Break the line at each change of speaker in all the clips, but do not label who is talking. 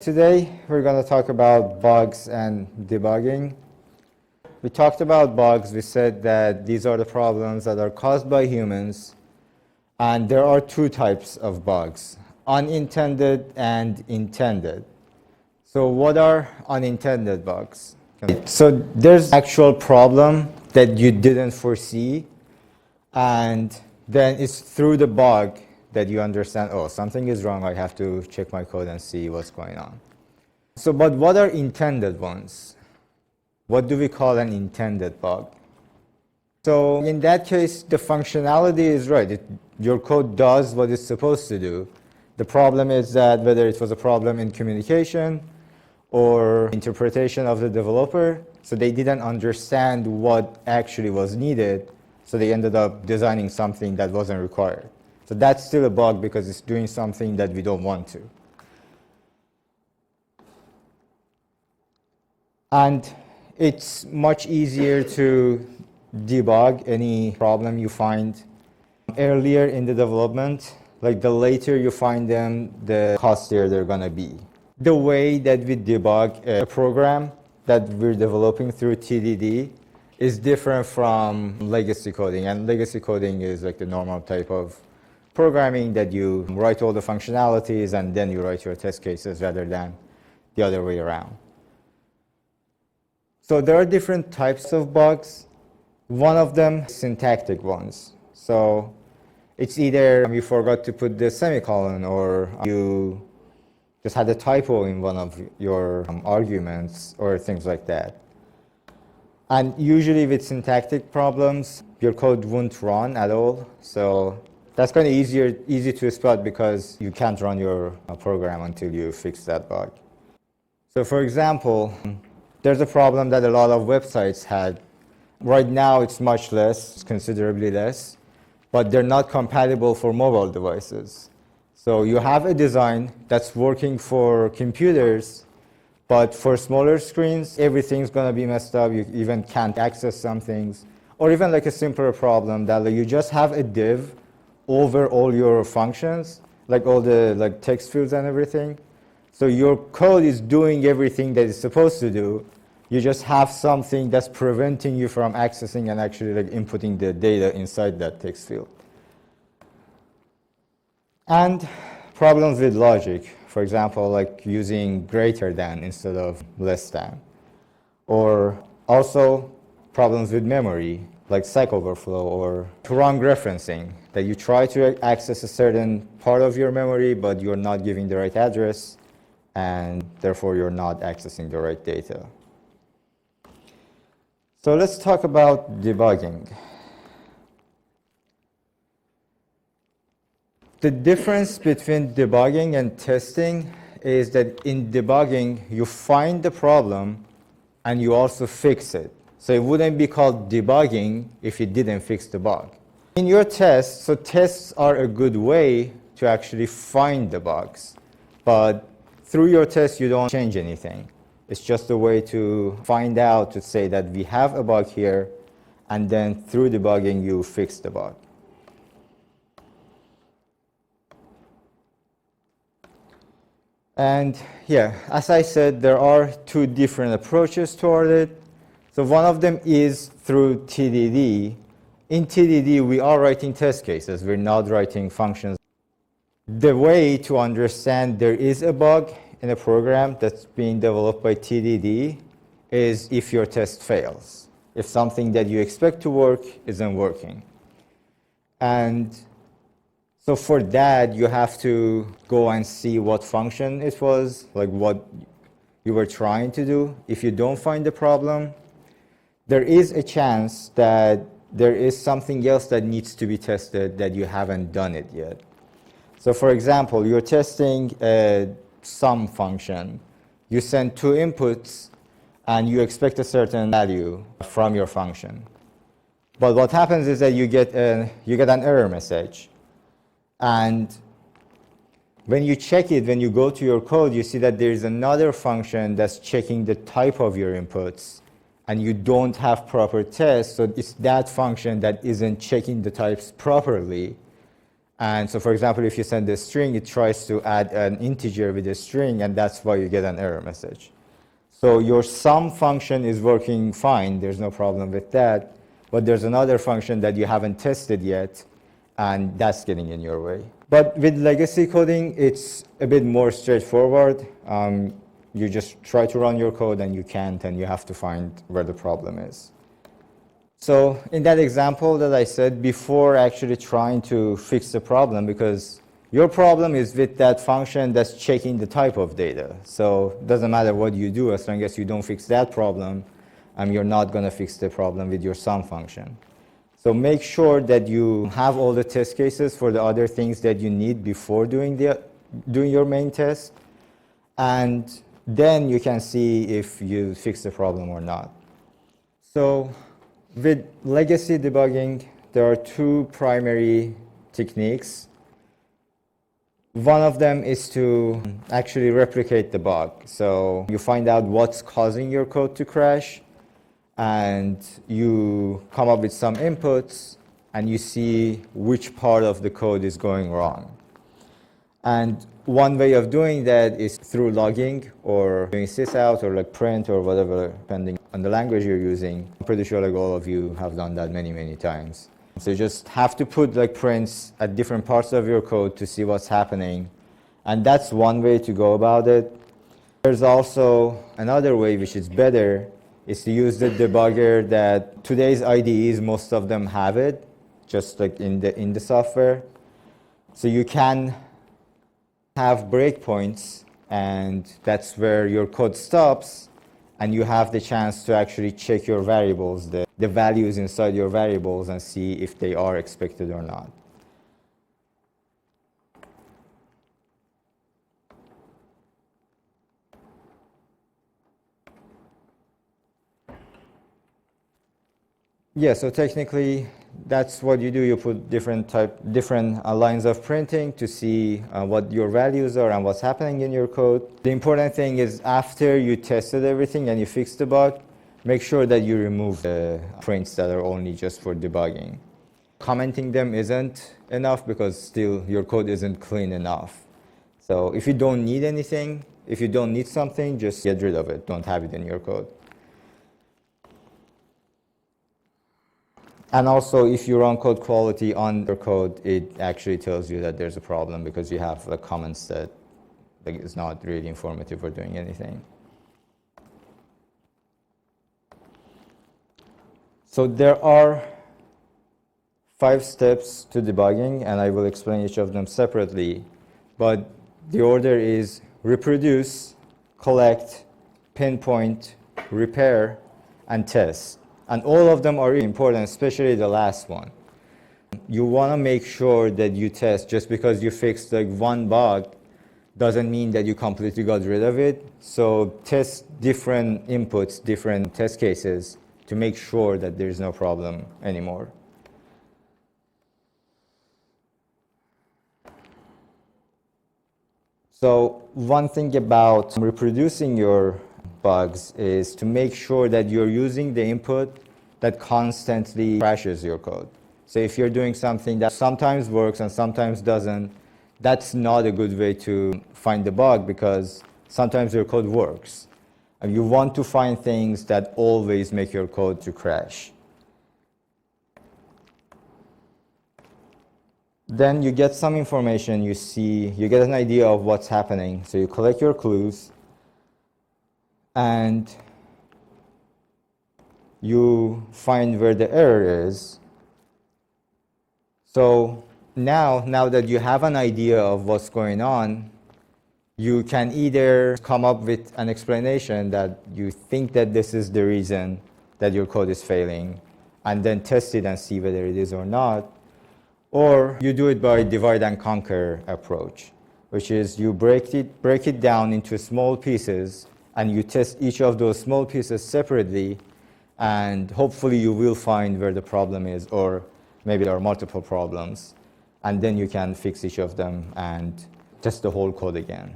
Today we're going to talk about bugs and debugging. We talked about bugs. We said that these are the problems that are caused by humans, and there are two types of bugs, unintended and intended. So what are unintended bugs? So there's an actual problem that you didn't foresee, and then it's through the bug that you understand, oh, something is wrong, I have to check my code and see what's going on. So, but what are intended ones? What do we call an intended bug? So in that case, the functionality is right. Your code does what it's supposed to do. The problem is that whether it was a problem in communication or interpretation of the developer, so they didn't understand what actually was needed, so they ended up designing something that wasn't required. So that's still a bug because it's doing something that we don't want to. And it's much easier to debug any problem you find earlier in the development. Like the later you find them, the costlier they're going to be. The way that we debug a program that we're developing through TDD is different from legacy coding. And legacy coding is like the normal type of programming that you write all the functionalities and then you write your test cases rather than the other way around. So there are different types of bugs. One of them, syntactic ones. So it's either you forgot to put the semicolon or you just had a typo in one of your arguments or things like that. And usually with syntactic problems, your code won't run at all. So that's kind of easy to spot because you can't run your program until you fix that bug. So for example, there's a problem that a lot of websites had. Right now it's much less, it's considerably less, but they're not compatible for mobile devices. So you have a design that's working for computers, but for smaller screens, everything's going to be messed up. You even can't access some things. Or even like a simpler problem that you just have a div over all your functions, like all the text fields and everything. So your code is doing everything that it's supposed to do. You just have something that's preventing you from accessing and actually inputting the data inside that text field. And problems with logic, for example, like using greater than instead of less than. Or also problems with memory, like Stack Overflow or wrong referencing, that you try to access a certain part of your memory, but you're not giving the right address, and therefore you're not accessing the right data. So let's talk about debugging. The difference between debugging and testing is that in debugging, you find the problem and you also fix it. So it wouldn't be called debugging if you didn't fix the bug. In your tests, so tests are a good way to actually find the bugs. But through your tests, you don't change anything. It's just a way to find out, to say that we have a bug here, and then through debugging, you fix the bug. And yeah, as I said, there are two different approaches toward it. So one of them is through TDD. In TDD, we are writing test cases. We're not writing functions. The way to understand there is a bug in a program that's being developed by TDD is if your test fails, if something that you expect to work isn't working. And so for that, you have to go and see what function it was, like what you were trying to do. If you don't find the problem, there is a chance that there is something else that needs to be tested that you haven't done it yet. So for example, you're testing a sum function. You send two inputs and you expect a certain value from your function. But what happens is that you get an error message. And when you check it, when you go to your code, you see that there is another function that's checking the type of your inputs. And you don't have proper tests, so it's that function that isn't checking the types properly. And so, for example, if you send a string, it tries to add an integer with a string, and that's why you get an error message. So your sum function is working fine. There's no problem with that. But there's another function that you haven't tested yet, and that's getting in your way. But with legacy coding, it's a bit more straightforward. You just try to run your code, and you can't, and you have to find where the problem is. So in that example that I said, before actually trying to fix the problem, because your problem is with that function that's checking the type of data. So it doesn't matter what you do, as long as you don't fix that problem, you're not going to fix the problem with your sum function. So make sure that you have all the test cases for the other things that you need before doing your main test. And then you can see if you fix the problem or not. So with legacy debugging, there are two primary techniques. One of them is to actually replicate the bug. So you find out what's causing your code to crash, and you come up with some inputs, and you see which part of the code is going wrong. And one way of doing that is through logging or doing sysout or like print or whatever, depending on the language you're using. I'm pretty sure like all of you have done that many, many times. So you just have to put like prints at different parts of your code to see what's happening. And that's one way to go about it. There's also another way, which is better, is to use the debugger that today's IDEs, most of them have it, just like in the software. So you can have breakpoints, and that's where your code stops, and you have the chance to actually check your variables, the values inside your variables, and see if they are expected or not. Yeah, so technically, that's what you do. You put different lines of printing to see what your values are and what's happening in your code. The important thing is after you tested everything and you fixed the bug, make sure that you remove the prints that are only just for debugging. Commenting them isn't enough because still your code isn't clean enough. So if you don't need anything, if you don't need something, just get rid of it. Don't have it in your code. And also, if you run code quality on your code, it actually tells you that there's a problem because you have the comments that is not really informative or doing anything. So there are 5 steps to debugging, and I will explain each of them separately. But the order is reproduce, collect, pinpoint, repair, and test. And all of them are really important, especially the last one. You want to make sure that you test. Just because you fixed like one bug doesn't mean that you completely got rid of it. So test different inputs, different test cases to make sure that there's no problem anymore. So one thing about reproducing your bugs is to make sure that you're using the input that constantly crashes your code. So if you're doing something that sometimes works and sometimes doesn't, that's not a good way to find the bug because sometimes your code works. And you want to find things that always make your code to crash. Then you get some information, you get an idea of what's happening. So you collect your clues, and you find where the error is. So now that you have an idea of what's going on, you can either come up with an explanation that you think that this is the reason that your code is failing, and then test it and see whether it is or not. Or you do it by divide and conquer approach, which is you break it down into small pieces, and you test each of those small pieces separately, and hopefully you will find where the problem is, or maybe there are multiple problems, and then you can fix each of them and test the whole code again.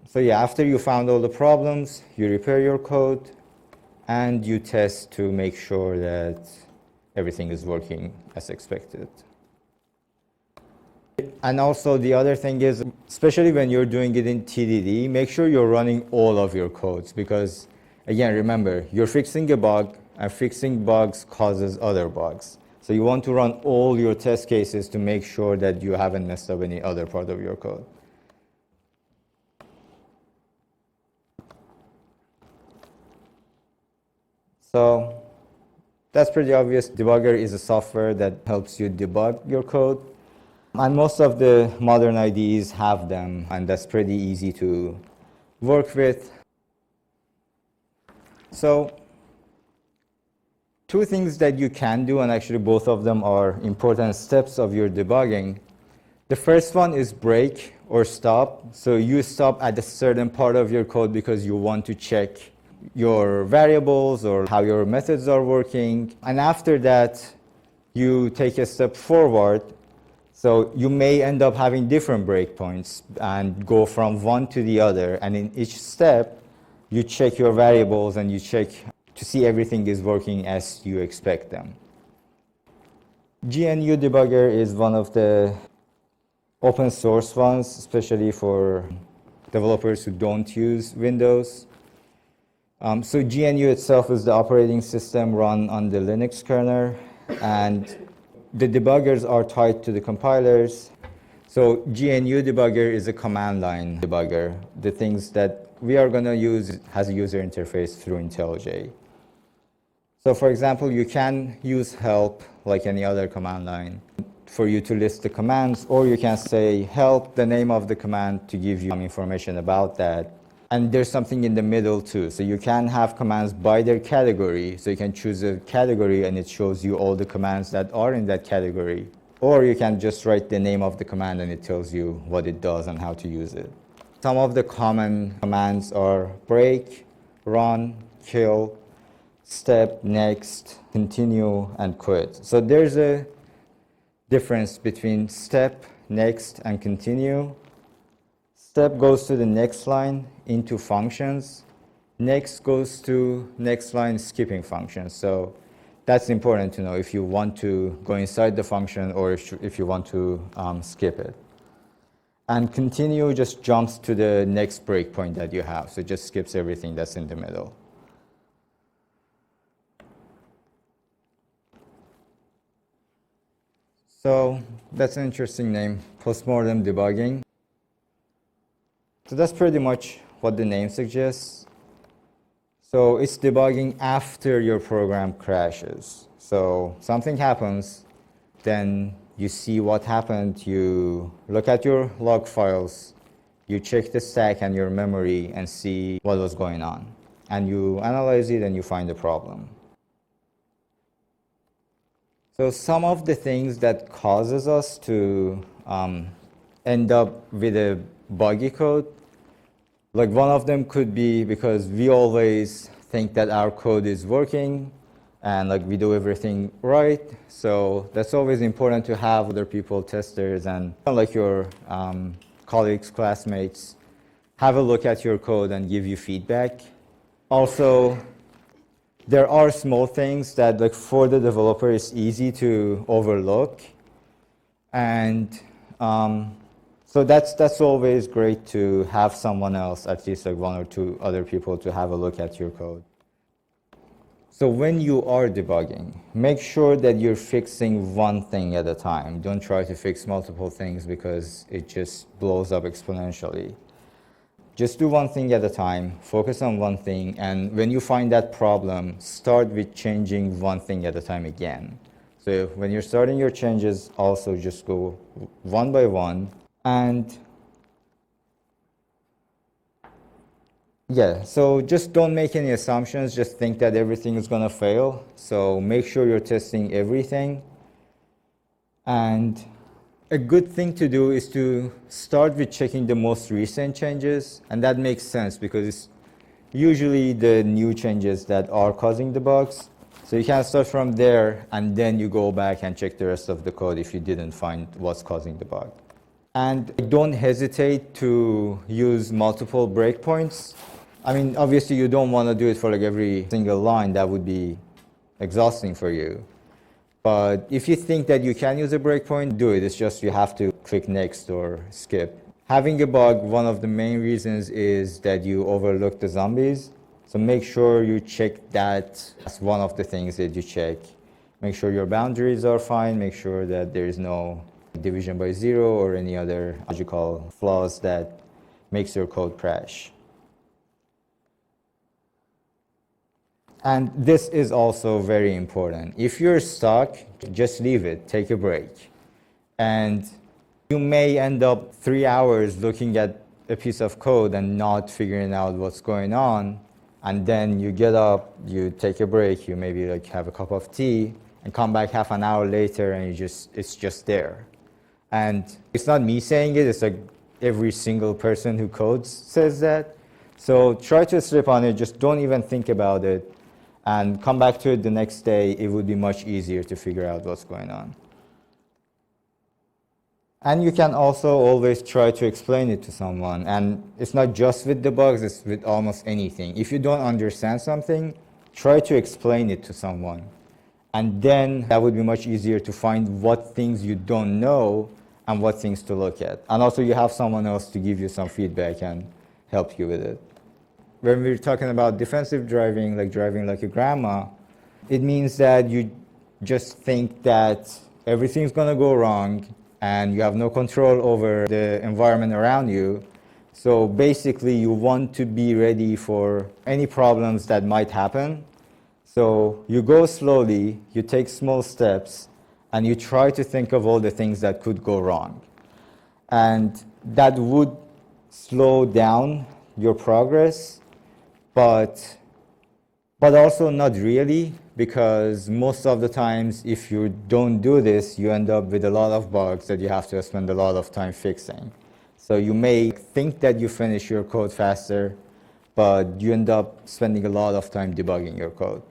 So yeah, after you found all the problems, you repair your code, and you test to make sure that everything is working as expected. And also the other thing is, especially when you're doing it in TDD, make sure you're running all of your codes because, again, remember, you're fixing a bug, and fixing bugs causes other bugs. So you want to run all your test cases to make sure that you haven't messed up any other part of your code. So that's pretty obvious. Debugger is a software that helps you debug your code. And most of the modern IDEs have them, and that's pretty easy to work with. So two things that you can do, and actually both of them are important steps of your debugging. The first one is break or stop. So you stop at a certain part of your code because you want to check your variables or how your methods are working. And after that, you take a step forward. So you may end up having different breakpoints and go from one to the other. And in each step, you check your variables and you check to see everything is working as you expect them. GNU Debugger is one of the open source ones, especially for developers who don't use Windows. So GNU itself is the operating system run on the Linux kernel, and the debuggers are tied to the compilers. So GNU Debugger is a command line debugger. The things that we are going to use has a user interface through IntelliJ. So for example, you can use help like any other command line for you to list the commands, or you can say help, the name of the command, to give you some information about that. And there's something in the middle too. So you can have commands by their category. So you can choose a category and it shows you all the commands that are in that category. Or you can just write the name of the command and it tells you what it does and how to use it. Some of the common commands are break, run, kill, step, next, continue, and quit. So there's a difference between step, next, and continue. Step goes to the next line into functions. Next goes to next line skipping functions. So that's important to know if you want to go inside the function or if you want to skip it. And continue just jumps to the next breakpoint that you have. So it just skips everything that's in the middle. So that's an interesting name, postmortem debugging. So that's pretty much what the name suggests. So it's debugging after your program crashes. So something happens, then you see what happened, you look at your log files, you check the stack and your memory and see what was going on. And you analyze it and you find the problem. So some of the things that causes us to end up with a buggy code, like one of them could be because we always think that our code is working and like we do everything right. So that's always important to have other people, testers, and like your colleagues, classmates, have a look at your code and give you feedback. Also, there are small things that like for the developer it's easy to overlook. And so that's always great to have someone else, at least like one or two other people, to have a look at your code. So when you are debugging, make sure that you're fixing one thing at a time. Don't try to fix multiple things because it just blows up exponentially. Just do one thing at a time, focus on one thing, and when you find that problem, start with changing one thing at a time again. So when you're starting your changes, also just go one by one. And yeah, so just don't make any assumptions, just think that everything is going to fail. So make sure you're testing everything. And a good thing to do is to start with checking the most recent changes, and that makes sense because it's usually the new changes that are causing the bugs. So you can start from there, and then you go back and check the rest of the code if you didn't find what's causing the bug. And don't hesitate to use multiple breakpoints. I mean, obviously, you don't want to do it for like every single line. That would be exhausting for you. But if you think that you can use a breakpoint, do it. It's just you have to click next or skip. Having a bug, one of the main reasons is that you overlook the zombies. So make sure you check that. That's one of the things that you check. Make sure your boundaries are fine. Make sure that there is no division by zero or any other logical flaws that makes your code crash. And this is also very important. If you're stuck, just leave it, take a break. And you may end up 3 hours looking at a piece of code and not figuring out what's going on. And then you get up, you take a break, you maybe like have a cup of tea, and come back half an hour later and it's just there. And it's not me saying it, it's like every single person who codes says that. So try to slip on it, just don't even think about it, and come back to it the next day. It would be much easier to figure out what's going on. And you can also always try to explain it to someone. And it's not just with the bugs, it's with almost anything. If you don't understand something, try to explain it to someone. And then that would be much easier to find what things you don't know and what things to look at. And also you have someone else to give you some feedback and help you with it. When we're talking about defensive driving, like driving like a grandma, it means that you just think that everything's going to go wrong and you have no control over the environment around you. So basically, you want to be ready for any problems that might happen. So you go slowly, you take small steps, and you try to think of all the things that could go wrong. And that would slow down your progress. But also not really, because most of the times if you don't do this, you end up with a lot of bugs that you have to spend a lot of time fixing. So you may think that you finish your code faster, but you end up spending a lot of time debugging your code.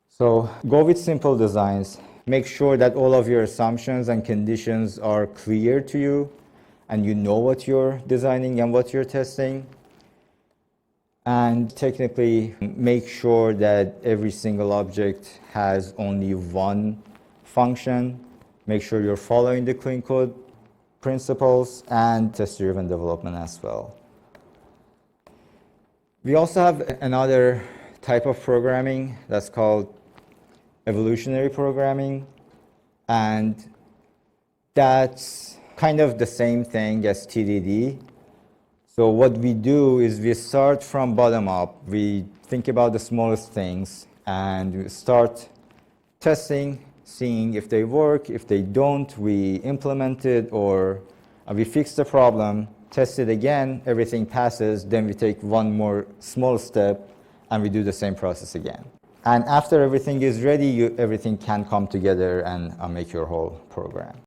So go with simple designs. Make sure that all of your assumptions and conditions are clear to you, and you know what you're designing and what you're testing. And technically, make sure that every single object has only one function. Make sure you're following the clean code principles and test-driven development as well. We also have another type of programming that's called evolutionary programming. And that's kind of the same thing as TDD. So what we do is we start from bottom up. We think about the smallest things and we start testing, seeing if they work. If they don't, we implement it, or we fix the problem, test it again, everything passes, then we take one more small step and we do the same process again. And after everything is ready, everything can come together and make your whole program.